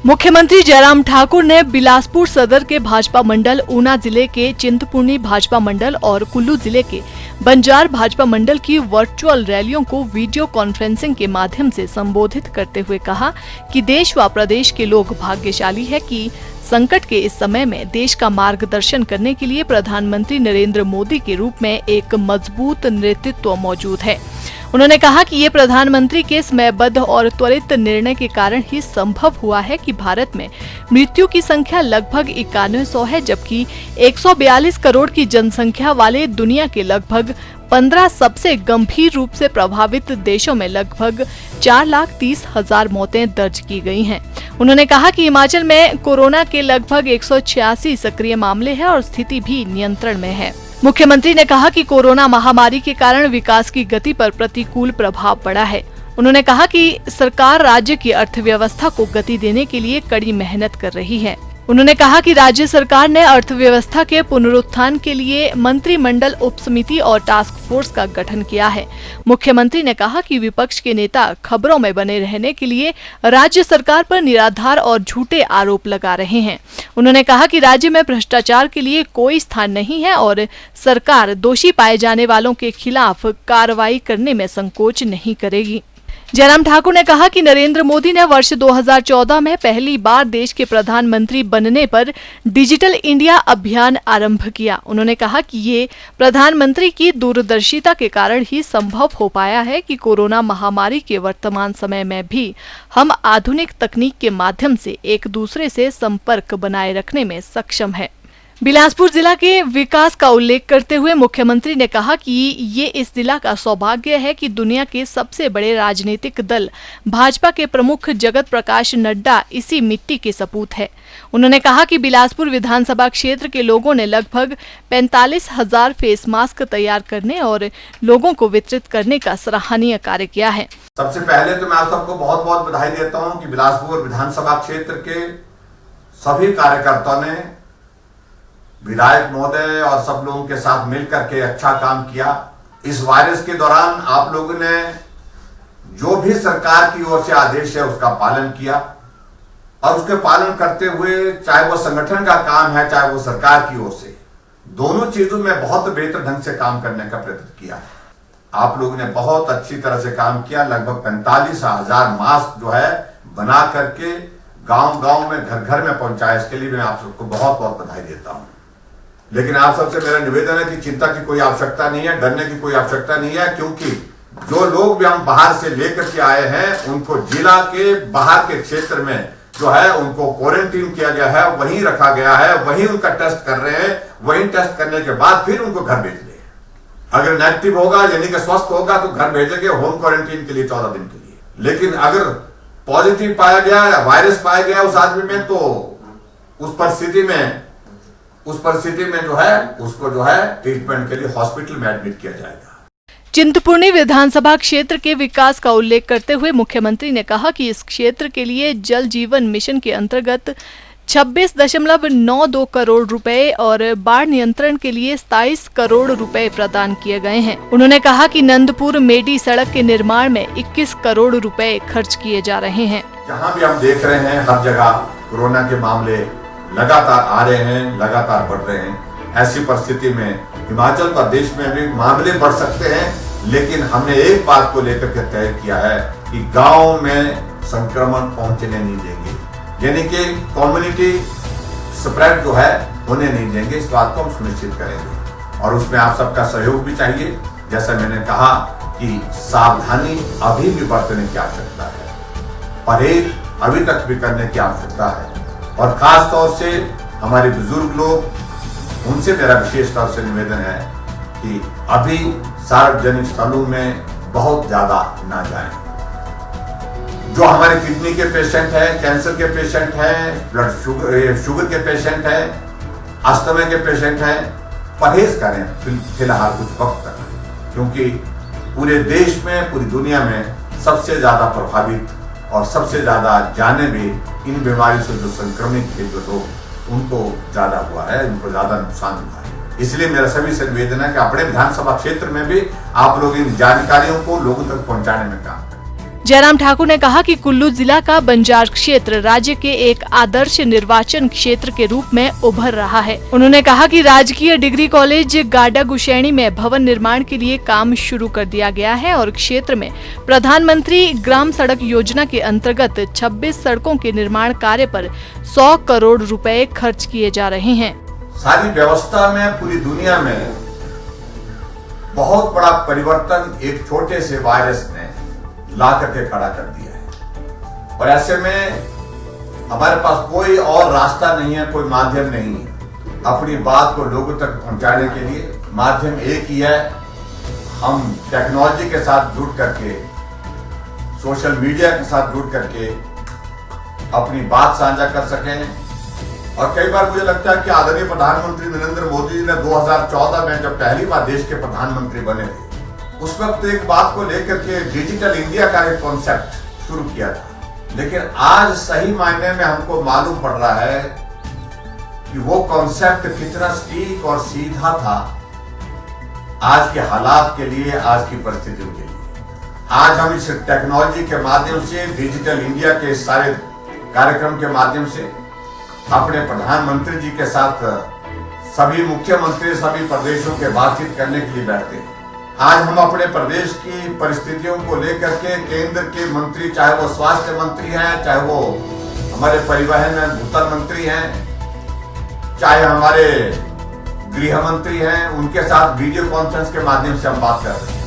मुख्यमंत्री जयराम ठाकुर ने बिलासपुर सदर के भाजपा मंडल, ऊना जिले के चिंतपूर्णी भाजपा मंडल और कुल्लू जिले के बंजार भाजपा मंडल की वर्चुअल रैलियों को वीडियो कॉन्फ्रेंसिंग के माध्यम से संबोधित करते हुए कहा कि देश व प्रदेश के लोग भाग्यशाली है कि संकट के इस समय में देश का मार्गदर्शन करने के लिए प्रधानमंत्री नरेंद्र मोदी के रूप में एक मजबूत नेतृत्व मौजूद है। उन्होंने कहा कि ये प्रधानमंत्री के समयबद्ध और त्वरित निर्णय के कारण ही संभव हुआ है कि भारत में मृत्यु की संख्या लगभग 9100 है, जबकि 142 करोड़ की जनसंख्या वाले दुनिया के लगभग 15 सबसे गंभीर रूप से प्रभावित देशों में लगभग 4,30,000 मौतें दर्ज की गई हैं। उन्होंने कहा कि हिमाचल में कोरोना के लगभग 186 सक्रिय मामले हैं और स्थिति भी नियंत्रण में है। मुख्यमंत्री ने कहा कि कोरोना महामारी के कारण विकास की गति पर प्रतिकूल प्रभाव पड़ा है। उन्होंने कहा कि सरकार राज्य की अर्थव्यवस्था को गति देने के लिए कड़ी मेहनत कर रही है। उन्होंने कहा कि राज्य सरकार ने अर्थव्यवस्था के पुनरुत्थान के लिए मंत्रिमंडल उपसमिति और टास्क फोर्स का गठन किया है। मुख्यमंत्री ने कहा कि विपक्ष के नेता खबरों में बने रहने के लिए राज्य सरकार पर निराधार और झूठे आरोप लगा रहे हैं। उन्होंने कहा कि राज्य में भ्रष्टाचार के लिए कोई स्थान नहीं है और सरकार दोषी पाए जाने वालों के खिलाफ कार्रवाई करने में संकोच नहीं करेगी। जयराम ठाकुर ने कहा कि नरेंद्र मोदी ने वर्ष 2014 में पहली बार देश के प्रधानमंत्री बनने पर डिजिटल इंडिया अभियान आरंभ किया। उन्होंने कहा कि ये प्रधानमंत्री की दूरदर्शिता के कारण ही संभव हो पाया है कि कोरोना महामारी के वर्तमान समय में भी हम आधुनिक तकनीक के माध्यम से एक दूसरे से संपर्क बनाए रखने में सक्षम है। बिलासपुर जिला के विकास का उल्लेख करते हुए मुख्यमंत्री ने कहा कि ये इस जिला का सौभाग्य है कि दुनिया के सबसे बड़े राजनीतिक दल भाजपा के प्रमुख जगत प्रकाश नड्डा इसी मिट्टी के सपूत है। उन्होंने कहा कि बिलासपुर विधानसभा क्षेत्र के लोगों ने लगभग 45,000 फेस मास्क तैयार करने और लोगों को वितरित करने का सराहनीय कार्य किया है। सबसे पहले तो मैं आप सबको बहुत बहुत बधाई देता हूँ कि बिलासपुर विधानसभा क्षेत्र के सभी कार्यकर्ताओं ने विधायक महोदय और सब लोगों के साथ मिलकर के अच्छा काम किया। इस वायरस के दौरान आप लोगों ने जो भी सरकार की ओर से आदेश है उसका पालन किया और उसके पालन करते हुए चाहे वो संगठन का काम है चाहे वो सरकार की ओर से, दोनों चीजों में बहुत बेहतर ढंग से काम करने का प्रयत्न किया। आप लोगों ने बहुत अच्छी तरह से काम किया। लगभग 45,000 मास्क जो है बना करके गांव-गांव में घर घर में पहुंचाया। इसके लिए मैं आप सबको बहुत बहुत बधाई देता हूं। लेकिन आप सबसे मेरा निवेदन है कि चिंता की कोई आवश्यकता नहीं है, डरने की कोई आवश्यकता नहीं है, क्योंकि जो लोग भी हम बाहर से लेकर के आए हैं उनको जिला के बाहर के क्षेत्र में जो है उनको क्वारंटीन किया गया है, वहीं रखा गया है, वहीं उनका टेस्ट कर रहे हैं। वहीं टेस्ट करने के बाद फिर उनको घर भेज रहे हैं। अगर नेगेटिव होगा यानी कि स्वस्थ होगा तो घर भेजेंगे होम क्वारंटीन के लिए 14 दिन के लिए। लेकिन अगर पॉजिटिव पाया गया, वायरस पाया गया उस आदमी में, तो उस परिस्थिति में जो है उसको जो है ट्रीटमेंट के लिए हॉस्पिटल में एडमिट किया जाएगा। चिंतपूर्णी विधानसभा क्षेत्र के विकास का उल्लेख करते हुए मुख्यमंत्री ने कहा कि इस क्षेत्र के लिए जल जीवन मिशन के अंतर्गत 26.92 करोड़ रुपए और बाढ़ नियंत्रण के लिए 27 करोड़ रुपए प्रदान किए गए हैं। उन्होंने कहा कि नंदपुर मेडी सड़क के निर्माण में 21 करोड़ रुपए खर्च किए जा रहे हैं। जहाँ भी हम देख रहे हैं हर जगह कोरोना के मामले लगातार आ रहे हैं, लगातार बढ़ रहे हैं। ऐसी परिस्थिति में हिमाचल प्रदेश में भी मामले बढ़ सकते हैं, लेकिन हमने एक बात को लेकर के तय किया है कि गांव में संक्रमण पहुंचने नहीं देंगे, यानी कि कम्युनिटी स्प्रेड जो है होने नहीं देंगे। इस बात को हम सुनिश्चित करेंगे और उसमें आप सबका सहयोग भी चाहिए। जैसा मैंने कहा कि सावधानी अभी भी बरतने की आवश्यकता है, परहेज अभी तक भी करने की आवश्यकता है और खास तौर से हमारे बुजुर्ग लोग, उनसे मेरा विशेष तौर से निवेदन है कि अभी सार्वजनिक स्थलों में बहुत ज्यादा ना जाएं। जो हमारे किडनी के पेशेंट हैं, कैंसर के पेशेंट हैं, ब्लड शुगर के पेशेंट हैं, अस्थमा के पेशेंट हैं, परहेज करें फिलहाल कुछ वक्त तक, क्योंकि पूरे देश में पूरी दुनिया में सबसे ज्यादा प्रभावित और सबसे ज्यादा जाने भी इन बीमारी से जो संक्रमित थे जो लोग, उनको ज्यादा हुआ है, उनको ज्यादा नुकसान हुआ है। इसलिए मेरा सभी से निवेदन है कि अपने विधानसभा क्षेत्र में भी आप लोग इन जानकारियों को लोगों तक पहुंचाने में काम करें। जयराम ठाकुर ने कहा कि कुल्लू जिला का बंजार क्षेत्र राज्य के एक आदर्श निर्वाचन क्षेत्र के रूप में उभर रहा है। उन्होंने कहा कि राजकीय डिग्री कॉलेज गाडा गुशैनी में भवन निर्माण के लिए काम शुरू कर दिया गया है और क्षेत्र में प्रधानमंत्री ग्राम सड़क योजना के अंतर्गत 26 सड़कों के निर्माण कार्य पर 100 करोड़ रुपए खर्च किए जा रहे हैं। सारी व्यवस्था में पूरी दुनिया में बहुत बड़ा परिवर्तन एक छोटे से वायरस ने ला करके खड़ा कर दिया है और ऐसे में हमारे पास कोई और रास्ता नहीं है, कोई माध्यम नहीं है अपनी बात को लोगों तक पहुंचाने के लिए। माध्यम एक ही है, हम टेक्नोलॉजी के साथ जुड़ करके, सोशल मीडिया के साथ जुड़ करके अपनी बात साझा कर सकें। और कई बार मुझे लगता है कि आदरणीय प्रधानमंत्री नरेंद्र मोदी जी ने 2014 में जब पहली बार देश के प्रधानमंत्री बने थे, उस वक्त एक बात को लेकर के डिजिटल इंडिया का एक कॉन्सेप्ट शुरू किया था, लेकिन आज सही मायने में हमको मालूम पड़ रहा है कि वो कॉन्सेप्ट कितना सटीक और सीधा था आज के हालात के लिए, आज की परिस्थितियों के लिए। आज हम इस टेक्नोलॉजी के माध्यम से, डिजिटल इंडिया के सारे कार्यक्रम के माध्यम से अपने प्रधानमंत्री जी के साथ सभी मुख्यमंत्री सभी प्रदेशों के बातचीत करने के लिए बैठते हैं। आज हम अपने प्रदेश की परिस्थितियों को लेकर के केंद्र के मंत्री, चाहे वो स्वास्थ्य मंत्री हैं, चाहे वो हमारे परिवहन भूतल मंत्री हैं, चाहे हमारे गृह मंत्री हैं, उनके साथ वीडियो कॉन्फ्रेंस के माध्यम से हम बात कर रहे हैं।